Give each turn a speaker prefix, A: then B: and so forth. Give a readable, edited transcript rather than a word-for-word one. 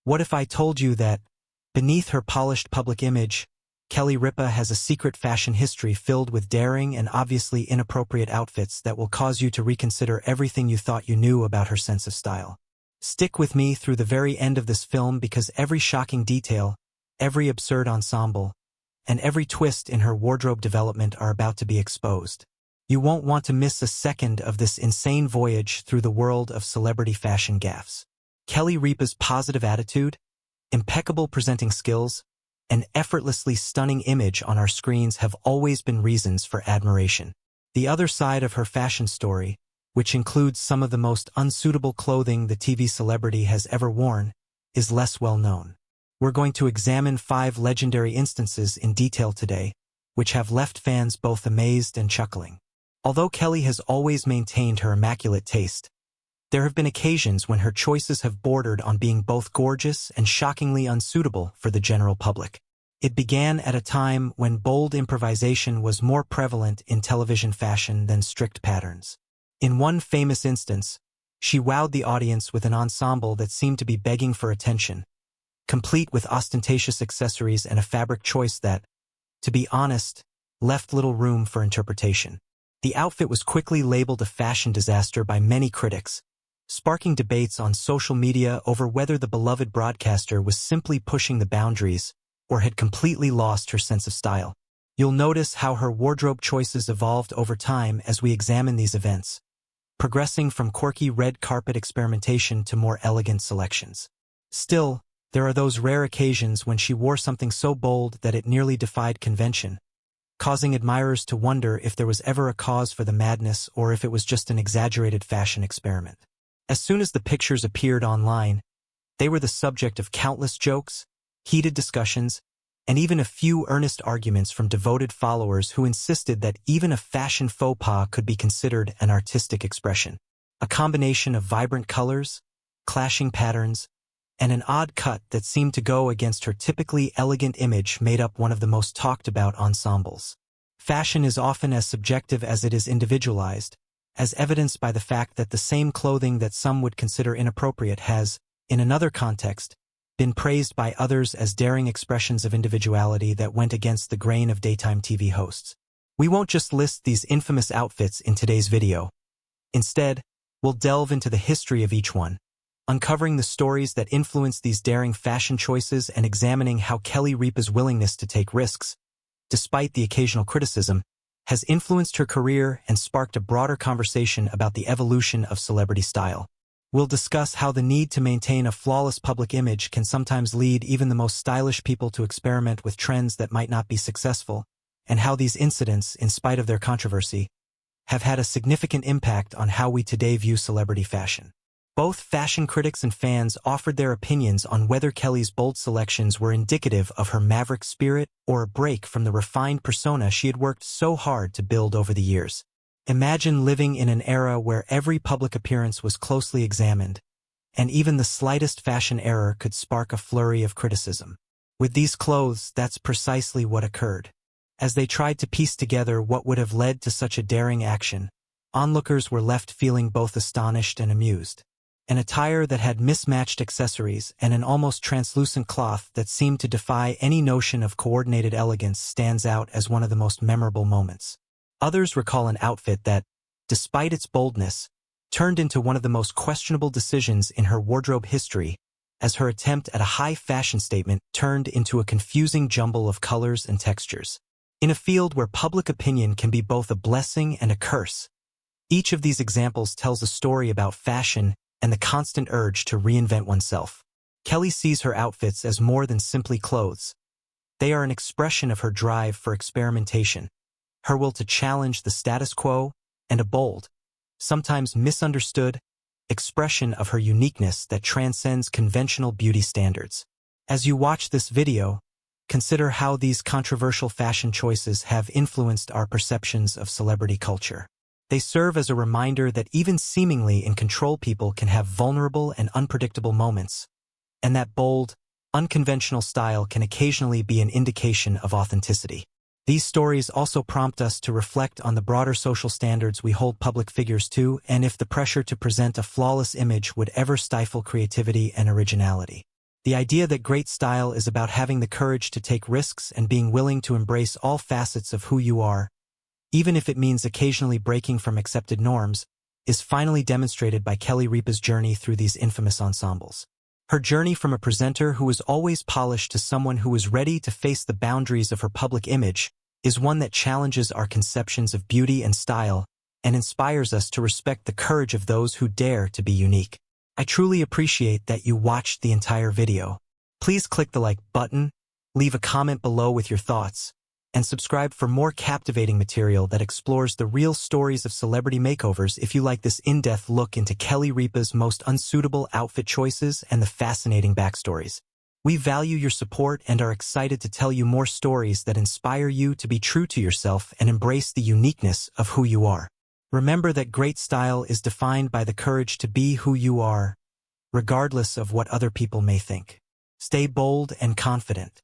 A: What if I told you that, beneath her polished public image, Kelly Ripa has a secret fashion history filled with daring and obviously inappropriate outfits that will cause you to reconsider everything you thought you knew about her sense of style? Stick with me through the very end of this film because every shocking detail, every absurd ensemble, and every twist in her wardrobe development are about to be exposed. You won't want to miss a second of this insane voyage through the world of celebrity fashion gaffes. Kelly Ripa's positive attitude, impeccable presenting skills, and effortlessly stunning image on our screens have always been reasons for admiration. The other side of her fashion story, which includes some of the most unsuitable clothing the TV celebrity has ever worn, is less well known. We're going to examine 5 legendary instances in detail today, which have left fans both amazed and chuckling. Although Kelly has always maintained her immaculate taste, there have been occasions when her choices have bordered on being both gorgeous and shockingly unsuitable for the general public. It began at a time when bold improvisation was more prevalent in television fashion than strict patterns. In one famous instance, she wowed the audience with an ensemble that seemed to be begging for attention, complete with ostentatious accessories and a fabric choice that, to be honest, left little room for interpretation. The outfit was quickly labeled a fashion disaster by many critics, sparking debates on social media over whether the beloved broadcaster was simply pushing the boundaries or had completely lost her sense of style. You'll notice how her wardrobe choices evolved over time as we examine these events, progressing from quirky red carpet experimentation to more elegant selections. Still, there are those rare occasions when she wore something so bold that it nearly defied convention, causing admirers to wonder if there was ever a cause for the madness or if it was just an exaggerated fashion experiment. As soon as the pictures appeared online, they were the subject of countless jokes, heated discussions, and even a few earnest arguments from devoted followers who insisted that even a fashion faux pas could be considered an artistic expression. A combination of vibrant colors, clashing patterns, and an odd cut that seemed to go against her typically elegant image made up one of the most talked about ensembles. Fashion is often as subjective as it is individualized, as evidenced by the fact that the same clothing that some would consider inappropriate has, in another context, been praised by others as daring expressions of individuality that went against the grain of daytime TV hosts. We won't just list these infamous outfits in today's video. Instead, we'll delve into the history of each one, uncovering the stories that influenced these daring fashion choices and examining how Kelly Ripa's willingness to take risks, despite the occasional criticism, has influenced her career and sparked a broader conversation about the evolution of celebrity style. We'll discuss how the need to maintain a flawless public image can sometimes lead even the most stylish people to experiment with trends that might not be successful, and how these incidents, in spite of their controversy, have had a significant impact on how we today view celebrity fashion. Both fashion critics and fans offered their opinions on whether Kelly's bold selections were indicative of her maverick spirit or a break from the refined persona she had worked so hard to build over the years. Imagine living in an era where every public appearance was closely examined, and even the slightest fashion error could spark a flurry of criticism. With these clothes, that's precisely what occurred. As they tried to piece together what would have led to such a daring action, onlookers were left feeling both astonished and amused. An attire that had mismatched accessories and an almost translucent cloth that seemed to defy any notion of coordinated elegance stands out as one of the most memorable moments. Others recall an outfit that, despite its boldness, turned into one of the most questionable decisions in her wardrobe history, as her attempt at a high fashion statement turned into a confusing jumble of colors and textures. In a field where public opinion can be both a blessing and a curse, each of these examples tells a story about fashion and the constant urge to reinvent oneself. Kelly sees her outfits as more than simply clothes. They are an expression of her drive for experimentation, her will to challenge the status quo, and a bold, sometimes misunderstood, expression of her uniqueness that transcends conventional beauty standards. As you watch this video, consider how these controversial fashion choices have influenced our perceptions of celebrity culture. They serve as a reminder that even seemingly in control people can have vulnerable and unpredictable moments, and that bold, unconventional style can occasionally be an indication of authenticity. These stories also prompt us to reflect on the broader social standards we hold public figures to and if the pressure to present a flawless image would ever stifle creativity and originality. The idea that great style is about having the courage to take risks and being willing to embrace all facets of who you are, even if it means occasionally breaking from accepted norms, is finally demonstrated by Kelly Ripa's journey through these infamous ensembles. Her journey from a presenter who was always polished to someone who was ready to face the boundaries of her public image is one that challenges our conceptions of beauty and style and inspires us to respect the courage of those who dare to be unique. I truly appreciate that you watched the entire video. Please click the like button, leave a comment below with your thoughts, and subscribe for more captivating material that explores the real stories of celebrity makeovers if you like this in-depth look into Kelly Ripa's most unsuitable outfit choices and the fascinating backstories. We value your support and are excited to tell you more stories that inspire you to be true to yourself and embrace the uniqueness of who you are. Remember that great style is defined by the courage to be who you are, regardless of what other people may think. Stay bold and confident.